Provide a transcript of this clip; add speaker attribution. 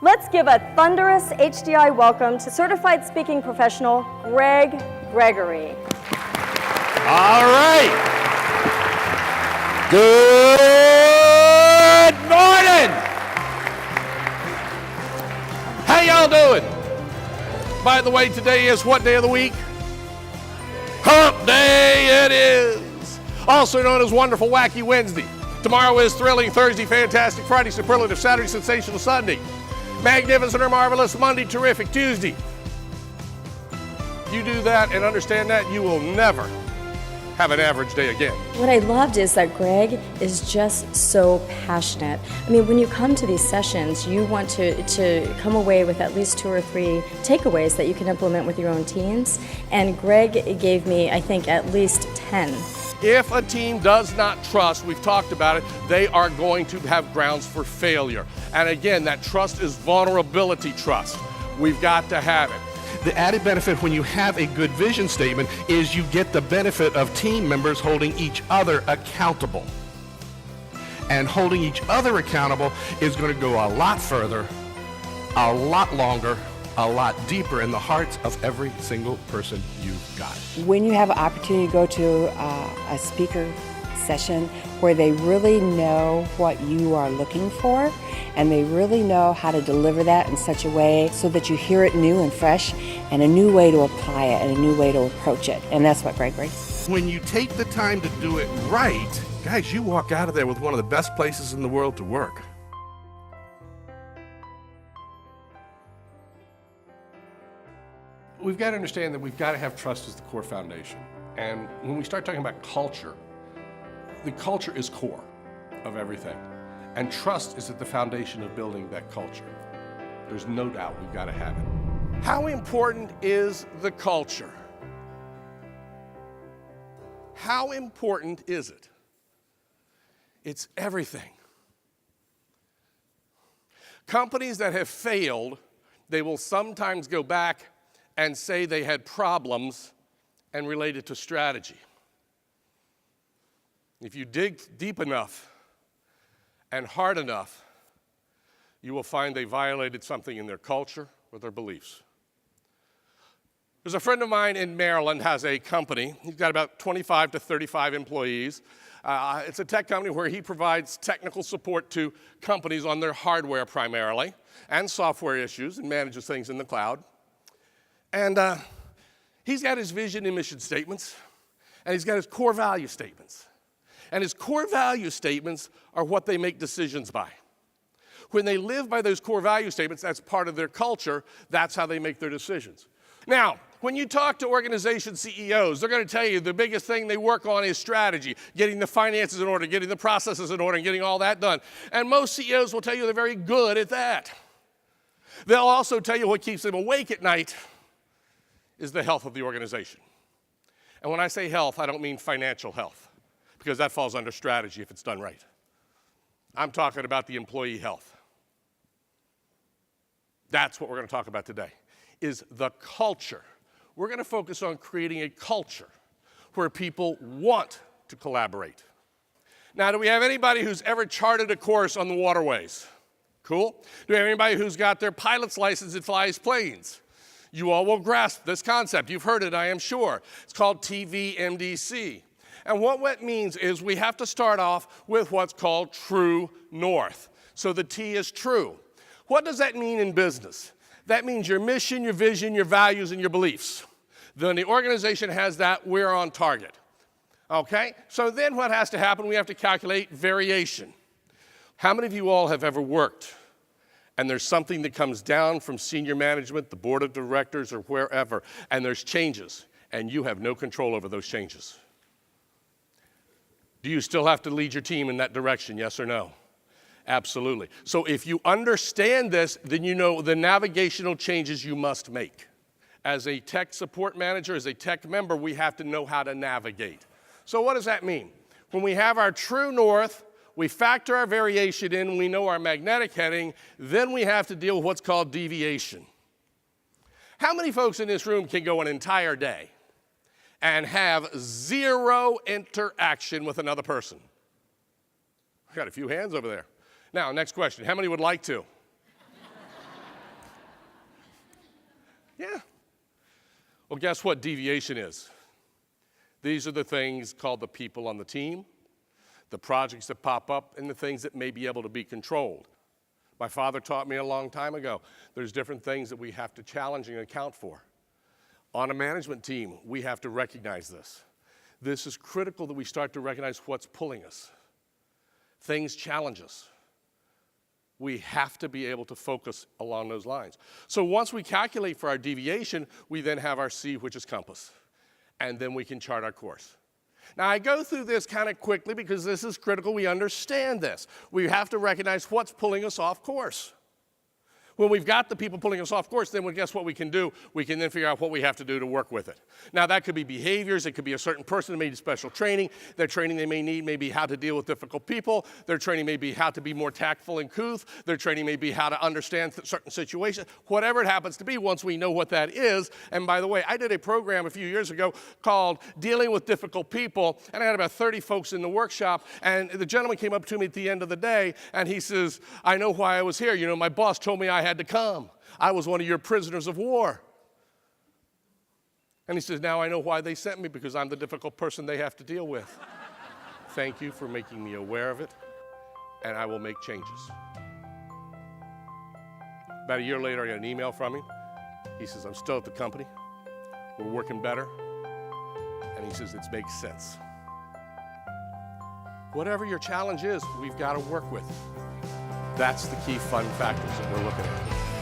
Speaker 1: Let's give a thunderous HDI welcome to certified speaking professional, Gregg Gregory.
Speaker 2: All right. Good morning. How y'all doing? By the way, today is what day of the week? Hump Day it is. Also known as Wonderful Wacky Wednesday. Tomorrow is Thrilling Thursday, Fantastic Friday, Superlative Saturday, Sensational Sunday. Magnificent or Marvelous Monday, Terrific Tuesday. You do that and understand that, you will never have an average day again.
Speaker 1: What I loved is that Gregg is just so passionate. I mean, when you come to these sessions, you want to come away with at least 2 or 3 takeaways that you can implement with your own teams. And Gregg gave me, I think, at least 10.
Speaker 2: If a team does not trust, we've talked about it, they are going to have grounds for failure. And again, that trust is vulnerability trust. We've got to have it.
Speaker 3: The added benefit when you have a good vision statement is you get the benefit of team members holding each other accountable. And holding each other accountable is going to go a lot further, a lot longer, a lot deeper in the hearts of every single person you've got.
Speaker 4: When you have an opportunity to go to a speaker session where they really know what you are looking for and they really know how to deliver that in such a way so that you hear it new and fresh and a new way to apply it and a new way to approach it. And that's what Gregg brings.
Speaker 3: When you take the time to do it right, guys, you walk out of there with one of the best places in the world to work.
Speaker 2: We've got to understand that we've got to have trust as the core foundation. And when we start talking about culture, the culture is core of everything. And trust is at the foundation of building that culture. There's no doubt we've got to have it. How important is the culture? How important is it? It's everything. Companies that have failed, they will sometimes go back and say they had problems and relate it to strategy. If you dig deep enough and hard enough, you will find they violated something in their culture or their beliefs. There's a friend of mine in Maryland has a company. He's got about 25 to 35 employees. It's a tech company where he provides technical support to companies on their hardware primarily and software issues and manages things in the cloud. And he's got his vision and mission statements, and he's got his core value statements. And his core value statements are what they make decisions by. When they live by those core value statements, that's part of their culture, that's how they make their decisions. Now, when you talk to organization CEOs, they're going to tell you the biggest thing they work on is strategy, getting the finances in order, getting the processes in order, and getting all that done. And most CEOs will tell you they're very good at that. They'll also tell you what keeps them awake at night is the health of the organization. And when I say health, I don't mean financial health, because that falls under strategy if it's done right. I'm talking about the employee health. That's what we're going to talk about today, is the culture. We're going to focus on creating a culture where people want to collaborate. Now, do we have anybody who's ever charted a course on the waterways? Cool. Do we have anybody who's got their pilot's license and flies planes? You all will grasp this concept. You've heard it, I am sure. It's called TVMDC. And what that means is we have to start off with what's called true north. So the T is true. What does that mean in business? That means your mission, your vision, your values, and your beliefs. Then the organization has that, we're on target. Okay? So then what has to happen? We have to calculate variation. How many of you all have ever worked and there's something that comes down from senior management, the board of directors, or wherever, and there's changes, and you have no control over those changes? Do you still have to lead your team in that direction, yes or no? Absolutely. So if you understand this, then you know the navigational changes you must make. As a tech support manager, as a tech member, we have to know how to navigate. So what does that mean? When we have our true north, we factor our variation in, we know our magnetic heading, then we have to deal with what's called deviation. How many folks in this room can go an entire day and have zero interaction with another person? I got a few hands over there. Now, next question. How many would like to? Yeah. Well, guess what deviation is? These are the things called the people on the team, the projects that pop up, and the things that may be able to be controlled. My father taught me a long time ago, there's different things that we have to challenge and account for. On a management team, we have to recognize this. This is critical that we start to recognize what's pulling us. Things challenge us. We have to be able to focus along those lines. So once we calculate for our deviation, we then have our C, which is compass. And then we can chart our course. Now, I go through this kind of quickly because this is critical. We understand this. We have to recognize what's pulling us off course. When we've got the people pulling us off course, then guess what we can do? We can then figure out what we have to do to work with it. Now, that could be behaviors. It could be a certain person that may need special training. Their training they may need may be how to deal with difficult people. Their training may be how to be more tactful and couth. Their training may be how to understand certain situations. Whatever it happens to be, once we know what that is. And by the way, I did a program a few years ago called Dealing with Difficult People, and I had about 30 folks in the workshop, and the gentleman came up to me at the end of the day, and he says, I know why I was here. You know, my boss told me I had to come. I was one of your prisoners of war. And he says, now I know why they sent me, because I'm the difficult person they have to deal with. Thank you for making me aware of it, and I will make changes. About a year later, I got an email from him. He says, I'm still at the company. We're working better. And he says, it makes sense. Whatever your challenge is, we've got to work with. That's the key fun factors that we're looking at.